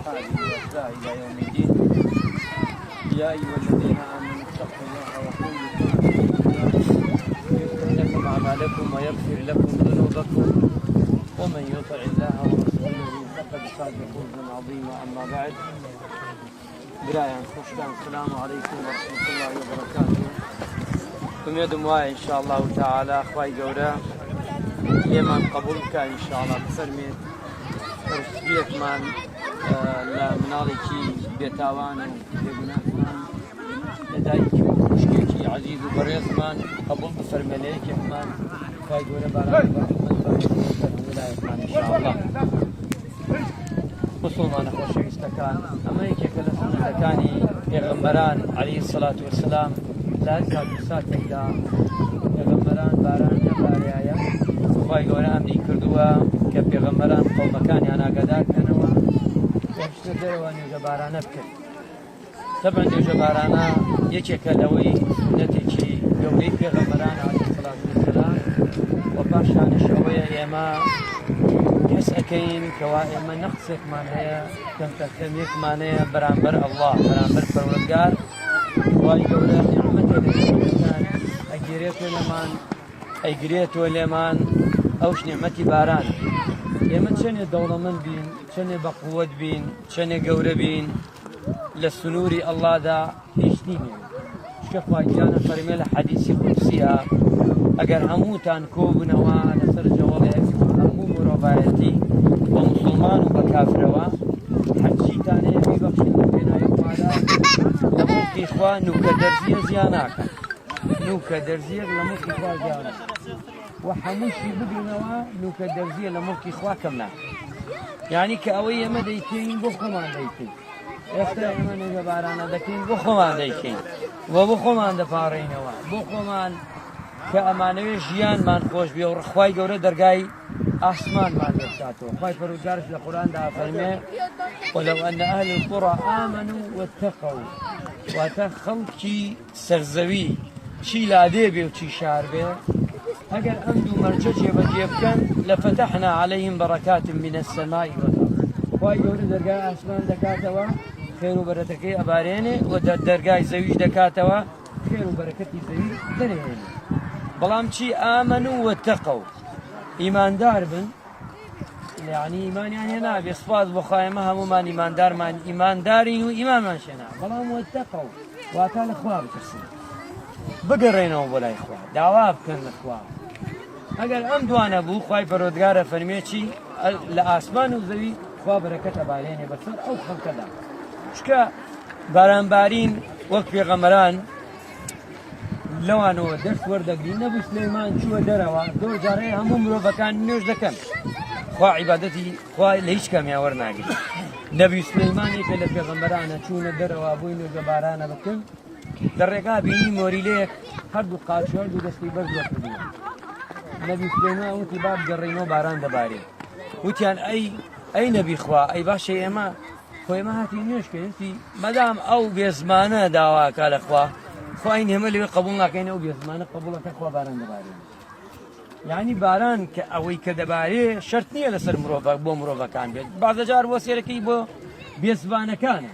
هذه الأجزاء إلى يوم الدين. يا أيها الذين آمنوا اتقوا الله وقولوا قولا سديدا يصلح لكم أعمالكم ويغفر لكم ذنوبكم ومن يطع الله ورسوله فقد فاز فوزا عظيما. أما بعد، برايا خوشكان السلام عليكم ورحمة الله وبركاته. أميدم واي إن شاء الله تعالى أخوي جورا لمن قبولك إن شاء الله بفرميت رسبيت من لمنالكي بيتاوان وبيبناتمان لدايكي ومشكيكي عزيز وبريزمان قبول بفرميليك يحمان أخوي جورا بارك ولايتمان إن شاء الله. مسلمان أخوة شويستكان أمريكا كلسنتكاني پیغمبران عليه الصلاة والسلام لا كاتسات إذا پیغمبران باران نباريايا خواهي قولا أمني كردوا كبيغمبران قومكاني أنا قدار كانوا يمشتر دروان يجباران أبكر. طبعا يجباران يكيك لوي نتيجي قولي پیغمبران عليه الصلاة والسلام وباشان الشعوية إيما كسأكين كوائم نقصك من هي كم تكتميك من هي برانبر الله برانبر فرودگار خواهي قولا نعمته لكان أجريتو لمان أوش نعمتي باران يمن شنو دولة من بين شنو بقوة بين شنو قورة بين للسنوري الله دا هيشتيني شكوا جانا فرميل حديثي قدسيها اگر هموتان كوبنوا لسر جوالك همو مرابعتي ومسلمان وبكافروا حجيتان يبي بخشن بنا يقمالا لموكي إخوان نوكا درزية زياناكا نوكا درزية لموكي إخوان زياناكا وحموشي بقرنوا نوكا درزية لموكي إخوان كمنا يعني كأوية مديكين بخمان ديكين افتر من جبارانا دكين بخمان ديكين وبخمان دفارينوا بخمان كأمانوي جيان من خوش بيو رخواي قوري درقاي أحسمان ما نبتاتو خواي فرودگارش لقرآن دا فرمي ولو أن أهل القرى آمنوا واتقوا واتخلقي سرزوي شي لادي بي وشي شار بي اگر أمدو مرجج يبجيبكن لفتحنا عليهم بركات من السماء والأرض خواي قوري درقاي أحسمان دكاتوا خير وبركتي أباريني ودرقاي زويج دكاتوا خير وبركتي زويج دريني بلام چی آمنوا واتقوا ایمان دار بن يعني ایمان يعني نابي صفات بخايمة همومان ایمان دار من ایمان دارين و ایمان من شنا بلام واتقوا واتال اخواب ترسل بقرينو بلا اخواب دعواب كن اخواب اگر ام دوانا بو خواهي فرودگار فرمي چی لآسمان و زوي خواب بركت باليني بسر او خلق دا شكا بارانبارين وقت پیغمبران لوانو درس وردقري نبي سليمان شو دروا دو جاري هموم رو بكان نيوش دكن خوا عبادتي خوا ليش كم يا ورناقي نبي سليمان يقول پیغمبرانا شو دروا بوينو جبارانا بكن درقا بيني موريليك هردو قاشور دو دستي برد وقتنا نبي سليمان وتي باب جرينو باران دباري وتيان اي نبي خوا اي باشي اما خوي ما هاتي نيوش كنتي مدام او بيزمانه دعواك على خوا خواهين هم اللي قبولنا كينه وبيزمانه قبولك اخوا باران دباري يعني باران كأوي كدباري شرط نيه لسر مروفا بو مروفا كان بيت بعض جار وسيركي بو بيزمانه كان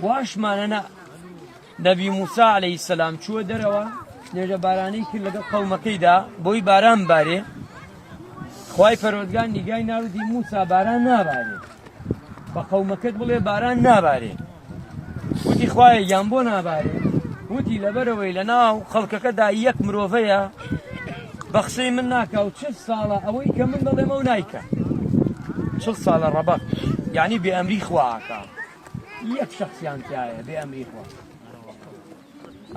واش ماننا نبي موسى عليه السلام شو دروا نجا باراني كل قومكي دا بوي باران باري خواي فرودگان نگاي نارو دي موسى باران ناباري بقومكت بولي باران ناباري ودي خواي يامبو ناباري وتي لبروي لنا خلقك دا يك مروفيا بخصي منك او تشل صاله اوي كمن ضل مونايكا تشل صاله ربط يعني بامري خواك يك شخص يانتاي بامري خوا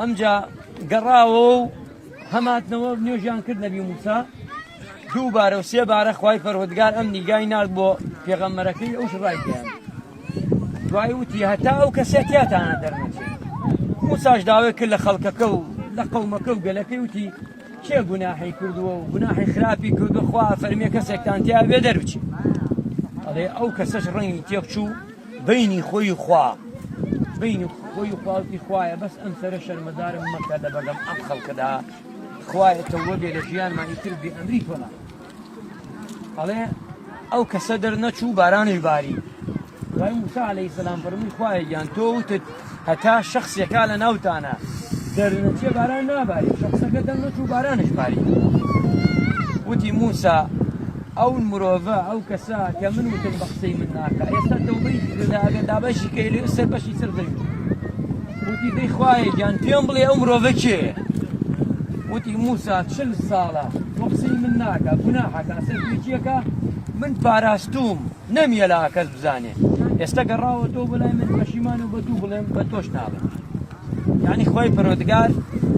امجا قراو همات نو نيوجان كد نبي موسى دو بار وسي بار خواي فرودگار امني جاي نار بو پیغمبركي اوش راي كان راي وتي هتا او كسيتيات انا درنتي موساش داوي كل خلقك لقومك وقالك وتي شي جناحي كردو وجناحي خرابي كردو خوا فرمي كسك تانتي بدربشي هذا او كسش رني تيكشو بيني خوي خوا بيني خوي خالتي خوايا بس امسرش المدار مكه ده بقى ادخل كده خوايا توجه لجيان ما يتر بامريكا هذا او كسدر نشو باران الباري وای موسى عليه السلام فرمووی خوایە گیان تۆ وتت هەتا شخصێکا لە ناوتانە دەرنەچێ باران ناباری شخصەکە دەرنەچوو بارانش باری وتی موسى ئەو مرۆڤە ئەو کەسە کە من وتم بە قسەی من ناکە ئێستا تەوبەی کردە ئەگەر دابەشی کەی لێ سەر بەشی سەر دەوی وتی دەی خوایە گیان پێم بڵێ ئەو مرۆڤە کێیە وتی موسى 40 ساڵە بۆ قسەی من ناکە گوناحەکە سەرپێچیەکە من پاراستوم نەمیە لا کەس بزانێ ئێستا گەڕاوە تۆ بەلای من پەشیمان و بە دوو بڵێم بە تۆش ناڵێم یعنی خۆی پەروەردگار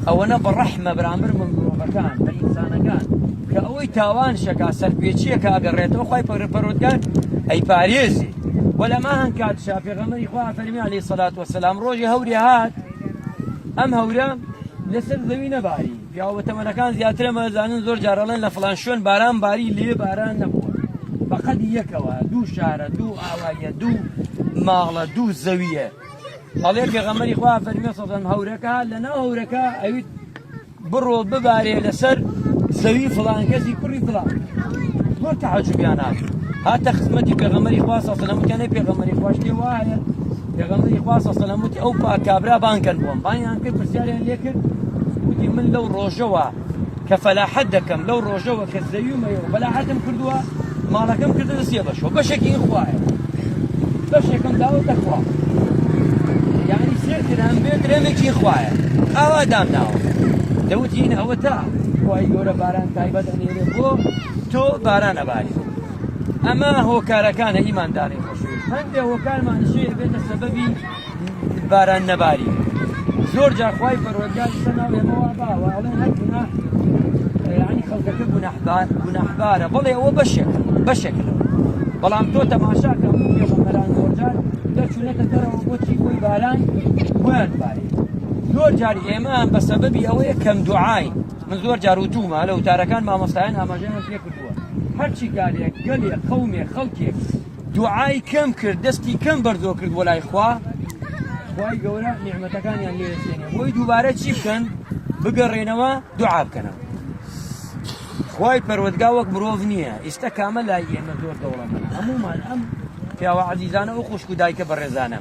ئەوەنە بە ڕەحمە بەرامبەر من مرۆڤەکان بە ئینسانەکان کە ئەوەی تاوان شەکا سەرپێچیەکە ئەگەڕێتەوە خۆی پەروەردگار ئەیپارێزی وەلەما هەن کاتشا پێغەمبەری خوا فەرمی عەلەیهی سەڵات وەسەلام ڕۆژی هەوری هات ئەم هەورە لەسەر زەوی نەباری پیاوەتەمەنەکان زیاتر ئەمەزانن زۆر جارەڵێن لە فڵان شوێن باران باری لێ باران نەبووە فقط یەکەوە دوو شارە دوو ئاوایە دوو ماڵە دوو زەویە هەڵێ پێغەمبەری خوا فەرمی سەڵام هەورەکە لەناو هەورەکە ئەویت بڕۆ ببارێ لەسەر زەوی فڵان کەسی کوڕی فڵان زۆر تەعەجوبیان هات هاتە خزمەتی پێغەمبەری خوا سەڵام وتیانەی پێغەمبەری خوا شتێ وایە پێغەمبەری خوا سەڵام وتی ئەو کابرا بانکەن بۆم بانیان کرد پرسیاریان لێ کرد وتی من لەو ڕۆژەوە کە فەلاحەت دەکەم لەو ڕۆژەوە کە زەویمەوە فەلاحەتم کردووە ماڵەکەم کردە دەستێ بەشەوە بەشێکی هی خوایە بەشێکم داوەتە خوا یعنی سێرتران بێ درێمێکی خوایە ئاوا دامناوە دەوتین ئەوە تا خوای گەورە باران تایبەت ئەنێرێ بۆ تۆ باران ئەباری ئەمە هۆکارەکانە ئیماندارین خۆشەویست هەندێ هۆکارمانشەیە بێتە سەبەبی باران نەباری زۆر جار خوای پەروەردگار لەسەر ناو ئێمەوە باوە ئەڵێن هەر گوناح یعنی خەڵکەکە گوناحبارە بەڵێ ئەوە بەشێک بەڵام تۆ تەماشاکە پێغەمبەران زۆر جار دەچوونەتە دەرەوە بۆچی بۆی باران بۆیان باری زۆر جار ئێمە بە سەبەبی ئەوەیە کەم دوعاین من زۆر جار وتومە لە وتارەکان مامۆستایان ئاماژەیان پێ کردووە هەرچی کارێک گەلێک قەومێک خەڵکێک دوعای کەم کرد دەستی کەم بەردۆ کرد بۆ لای خوا خوای گەورە نیعمەتەکانیان لێ دەستێنێ بۆی دووبارە چی بکەن بگەڕێنەوە دوعا بکەنەوە خوای پەروەردگار وەک مرۆڤ نییە ئێستا کامە لای ئێمە زۆر دەوڵەمەند هەمومان ئەم پیاوە عەزیزانە و خوشک و دایکە بەڕێزانە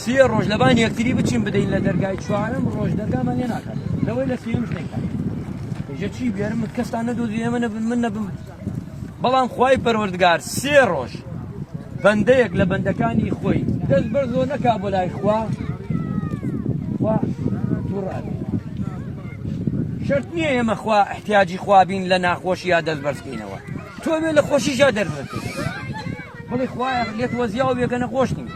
سێ ڕۆژ لەبان یەکتری بچین بدەین لە دەرگای چوارەم ڕۆژ دەرگامان لێ ناکات لەوەی لە سێمش نەکات ئێجا چی بێرم کەستان نەدۆزی ئێمە من نەبم بەڵام خوای پەروەردگار سێ ڕۆژ بەندەیەک لە بەندەکانی خۆی دەست بەرزۆ نەکا بۆ لای خوا تووڕابێ شرط نییە ئێمە خوا احتیاجی خوا بین لە ناخۆشی یا دەست بەرزکەینەوە تۆ بێ لە خۆشیشا دەربەرکەی بڵێ خوایە لێت وەزیاو بێ کە نەخۆشنی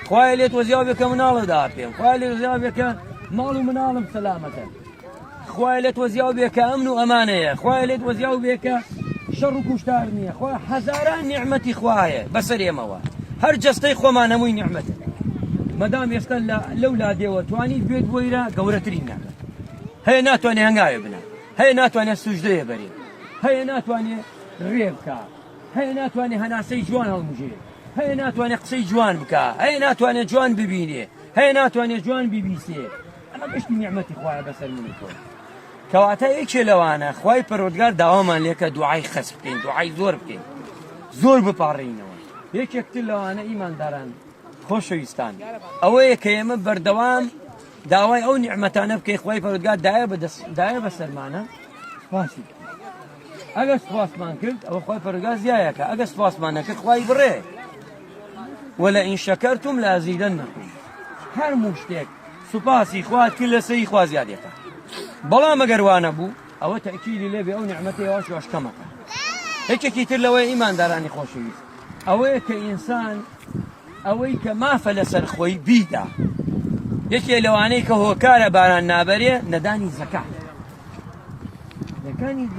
خوایە لێت وەزیاو بێ کە مناڵە دا پێم خوایە لێت وەزیاو بێ کە ماڵ و مناڵم سەلامەتە خوایە لێت وەزیاو بێ کە ئەمن و ئەمانەیە خوایە لێت وەزیاو بێ کە شەڕ و کوشتار نییە خوایە هەزاران نیعمەتی خوایە بەسەر ئێمەوە هەر جەستەی خۆمان هەمووی نیعمەتە مەدام ئێستا لەو لادێوە توانیت بێت بۆیرە گەورەترین ناکات هەیە ناتوانێ هەنگاوێ بنە هەیە ناتوانێت سوژدەیە بەرێ هەیە ناتوانێ ڕێ بکە هەیە ناتوانێ هەناسەی جوان هەڵمژێ هەیە ناتوانێت قسەی جوان بکە هەیە ناتوانێت جوان ببینێ هەیە ناتوانێت جوان بیبیسێ ئەمە گشتی نیعمەتی خوایە بەسەر من تۆ کەواتە یەکێ لەوانە خوای پەروەردگار داوامان لێکە دوعای خەس بکەین دوعای زۆر بکەین زۆر بپاڕێینەوە یەکێکتر لەوانە ئیمانداران خۆشەویستان ئەوەیە کە ئێمە بەردەوام داوای ئەو نیعمەتانە بکەین خوای پەروەردگار دایە بەسەرمانە سپاسی ئەگەر سپاسمان کرد ئەوە خوای پەروەردگار زیایەکە ئەگەر سپاسمان نەکرد خوای بڕێ وەلئین شەکەرتم لەئەزیدەنەکم هەرموو شتێک سوپاسی خوات کرد لەسەری خوا زیادێتە بەڵام ئەگەر وانە بوو ئەوە تەئکیدی لێبێ ئەو نیعمەتەیەوەش کەمەکە یەکێکی تر لەوەی ئیماندارانی خۆشەویست ئەوەیە کە ئینسان ئەوەی کە مافە لەسەر خۆی بیدا یەکێ لەوانەی کە هۆکارە باران نابەرێ نەدانی زەکات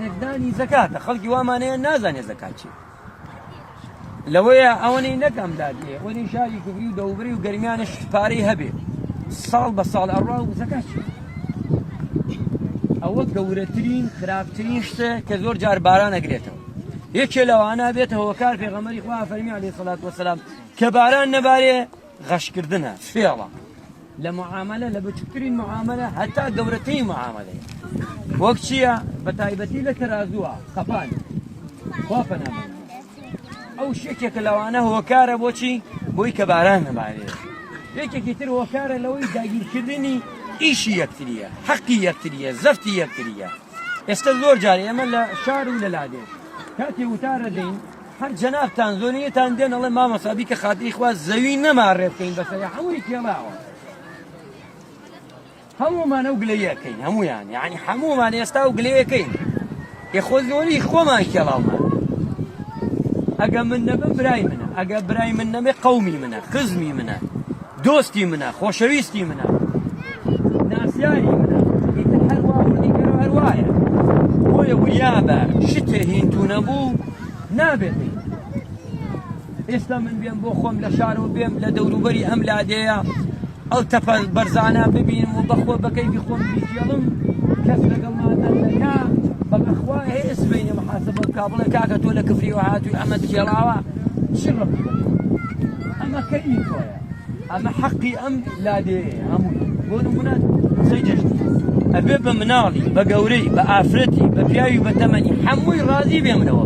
نەدانی زەکاتە خەڵکی وامانەیە نازانێ زەکات چی لەوەیە ئەوەنەی نەکەم دادێ ئەوەنەی شاری کوبری و دەوبری و گەرمیانش پارەی هەبێ ساڵ بە ساڵ ئەڕوا و زەکات چی ئەوە گەورەترین خراپترین شتە کە زۆر جار باران ئەگرێتەوە یەکێ لەوانە بێتە هۆکار پێغەمبەری خوا فەرمی عەلەیهی سەڵات وەسەلام کە باران نەبارێ غەشکردنە فێڵە لە معاملە لە بچووکترین معاملە هەتا گەورەترین معاملەیە وەک چییە بە تایبەتی لە تەرازووە قەپان خوا پەنامە ئەو شتێکە لەوانە هۆکارە بۆچی بۆی کە باران نەبارێت یەکێکی تر هۆکارە لەوەی داگیرکردنی ئیشی یەکتریە حەقی یەکتریە زەفتی یەکتریە ئێستا زۆر جار ئێمە لە شار و لە لادێ کاتی وتارە دەین هەر جەنابتان زۆنیەتان دێن ئەڵێ مامەسابی کە خاتری خوا زەوی نەماڕێ بکەین بەسەری هەمووی کێڵاوە هەموومان ئەو گلەیەکەین هەمویان یعنی هەموومان ئێستا ئەو گلەیەکەین یخۆ زۆری خۆمان کێڵاومان ئەگە من نەبم برای منە ئەگە برای من نەبێ قەومی منە خزمی منە دۆستی منە خۆشەویستی منە ناسیاری منە ئیتر هەروە وردیگەرە هەروایە بۆیە وریابە شتێ هینتو نەبوو نابێت ئێستا من بێم بۆ خۆم لە شارەوە بێم لە دەوروبەری ئەم لادەیە ئەو تەپە بەرزانە ببینم و بەخۆ بەکەیفی خۆم بیجێڵم کەس لەگەڵمانە نەکا بەخوا هەیە سبەینە محاسبە بکا بڵێ کاکە تۆ لە کفریەوە هاتووی ئەمە کێڵاوە چی ڕەبی ئەمە کەئی تۆیە ئەمە حەقی ئەم لادەیە هەمووی بۆ نمونە سەیجەشت ئەبێ بە مناڵی بە گەورەی بە ئافرەتی بە پیاوی بە تەمەنی هەمووی ڕازی بێ منەوە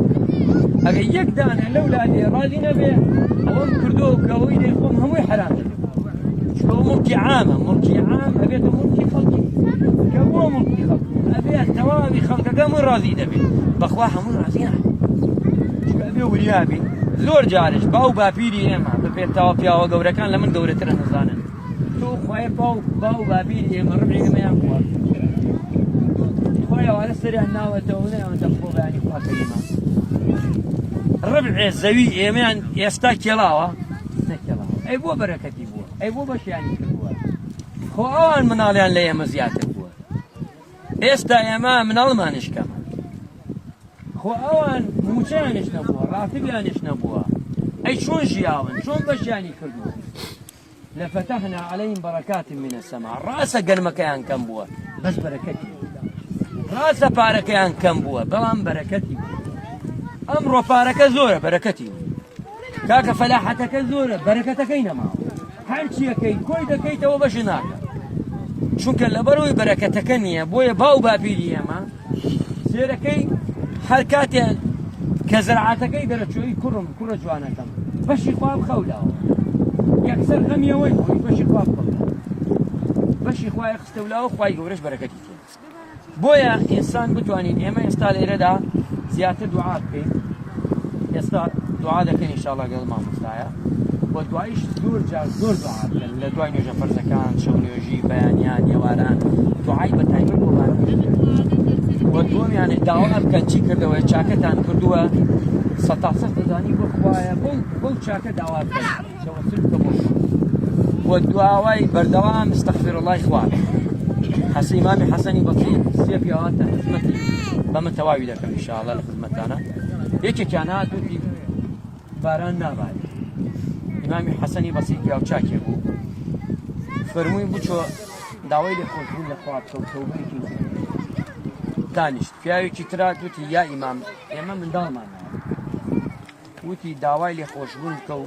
ئەگەر یەک دانە لەو لادێ ڕازی نەبێ ئەوەم کردۆ کەەوەی دەی خۆم هەمووی حرام دەبێت چکە مڵکی عامە مڵکی عام ئەبێتە مڵکی خەڵکی کە بۆ مڵکی خەڵکی ئەبێت تەواوی خەڵکەکە من ڕازی دەبێت بەخوا هەموو ڕازی نابێت چکە ئەبێ وریابی زۆر جارش باو باپیری ئێمە بپێتەوە پیاوە گەورەکان لە من گەورەترە نەزانن تۆ خۆی باو باپیری ئێمە ڕبێگەمەیان خوا خۆیەوارە سەریان ناوەتەوە نەیەوەتە خۆ بەیانی خوا کەریمە ڕبعێ زەوی ئێمەیان ئێستا کێڵاوە نەکێڵاوە ئەی بۆ بەرەکەتی بووە ئەی بۆ بەشیانی کردووە خۆ ئەوان مناڵیان لە ئێمە زیاتر بووە ئێستا ئێمە مناڵمانش کەمە خۆ ئەوان موچیانش نەبووە ڕاتبیانش نەبووە ئەی چۆن ژیاون چۆن بەشیانی کردووە لەفتەحنا عەلەیهیم بەرەکات من السەما ڕاستە گەرمەکەیان کەم بووە بەس بەرەکەتی ڕاستە پارەکەیان کەم بووە بەڵام بەرەکەتی ئەمڕۆ پارەکە زۆرە بەرەکەتی کاکە فەلاحەتەکە زۆرە بەرەکەتەکەی نەماوە هەرچیەکەی کۆی دەکەیتەوە بەشی ناکە چونکە لەبەرەوەی بەرەکەتەکە نییە بۆیە باو باپیری ئێمە سێرەکەی هەر کاتێن کە زەرعاتەکەی دەرەچۆی کوڕە جوانەکەم بەشی خوا بخەولاوە یەکسەر غەمیەوەی خۆی بەشی خوا بخەولاوە بەشی خوای خستەولاوە خوای گەورەش بەرەکەتی تێ بۆیە ئینسان بتوانین ئێمە ئێستا لێرەدا زیاتر دوعا بکەین ئێستا دوعا دەکەین ئینشاءڵڵا گەڵ مامۆستایە بۆ دواییش زۆر جار زۆر دوعا بکەن لە دوای نوێژە فەرزەکان شەو نوێژی بەیانیان ئێواران دوعای بە تایبەت بۆ بۆ دووەمیانێ داوا بکەن چی کردەوە چاکەتان کردووە سەتاسەد دەزانی بۆ خوایە بەو چاکە داوا بکەن تەوەسل بکە بۆ دواوای بەردەوام ئەستەغفیرڵڵای خوا ئیمامی حەسەنی بەسری سێ پیاوانتە خزمەتی بەمە تەواوی دەکەم ئینشاءڵڵا لە خزمەتانە یەکێکیان هاتووتی باران نابارێت ئیمامی حەسەنی بەسری پیاو چاکێ بوو فەرمووی بچۆ داوای لێخۆشبوون لە خوا بکە و تەوبەیەکی دانیشت پیاوێکی ترا وتی یا ئیمام ئێمە منداڵمانەوە وتی داوای لێخۆشبوون بکە و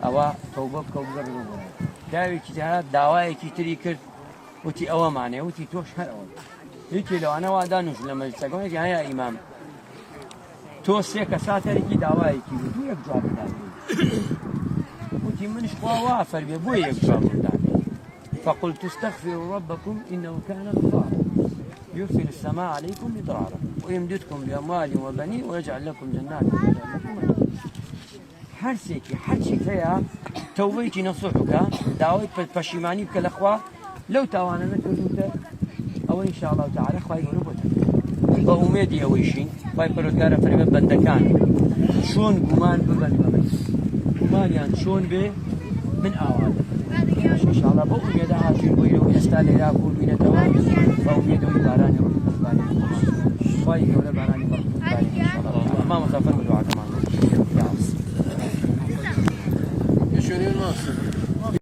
ئەوە تەوبە بکە و بگەڕێ بۆ پیاوێکی تر داوایەکی تری کرد وتی ئەوەمانێ وتی تۆش هەر ئەوە یەکێ لەوانە وا دانوش لە مەجلیسەکەمێکی هەیە ئیمام تۆ سێ کەساتێکی داوایەکی وتی یەک جواب بداتێ وتی منش خوا وا فەرمێ بۆ یەک جواب بداتێ فقلت استغفروا ربكم إنه كان غفارا يرسل السماء عليكم مدرارا ويمددكم بأموال وبنين ويجعل لكم جنات هەر سێکی هەرچێک هەیە تەوبەیەکی نەسوحکە داوای پەشیمانی بکە لەخوا لەو تاوانە نەکردوتە ئەوە ئینشاءالله تعالە خوای گەورە بۆتە بە ئومێدی ئەوەیشین خوای پەروەردگارە فەرمێ بەندەکان چۆن گومان ببەن بەمن گومانیان چۆن بێ من ئاواتە ئینشاءالله بۆ ئومێدە هاتوین بۆ ئێرە ئێستا لێرا بووینەتەوە بە ئومێدەوەی بارانی ڕەحمەت بارێ خوای گەورە بارانی بەڕەحمەت بارێ ئینشاءالله مامۆستا فەرموو دوعاکەمان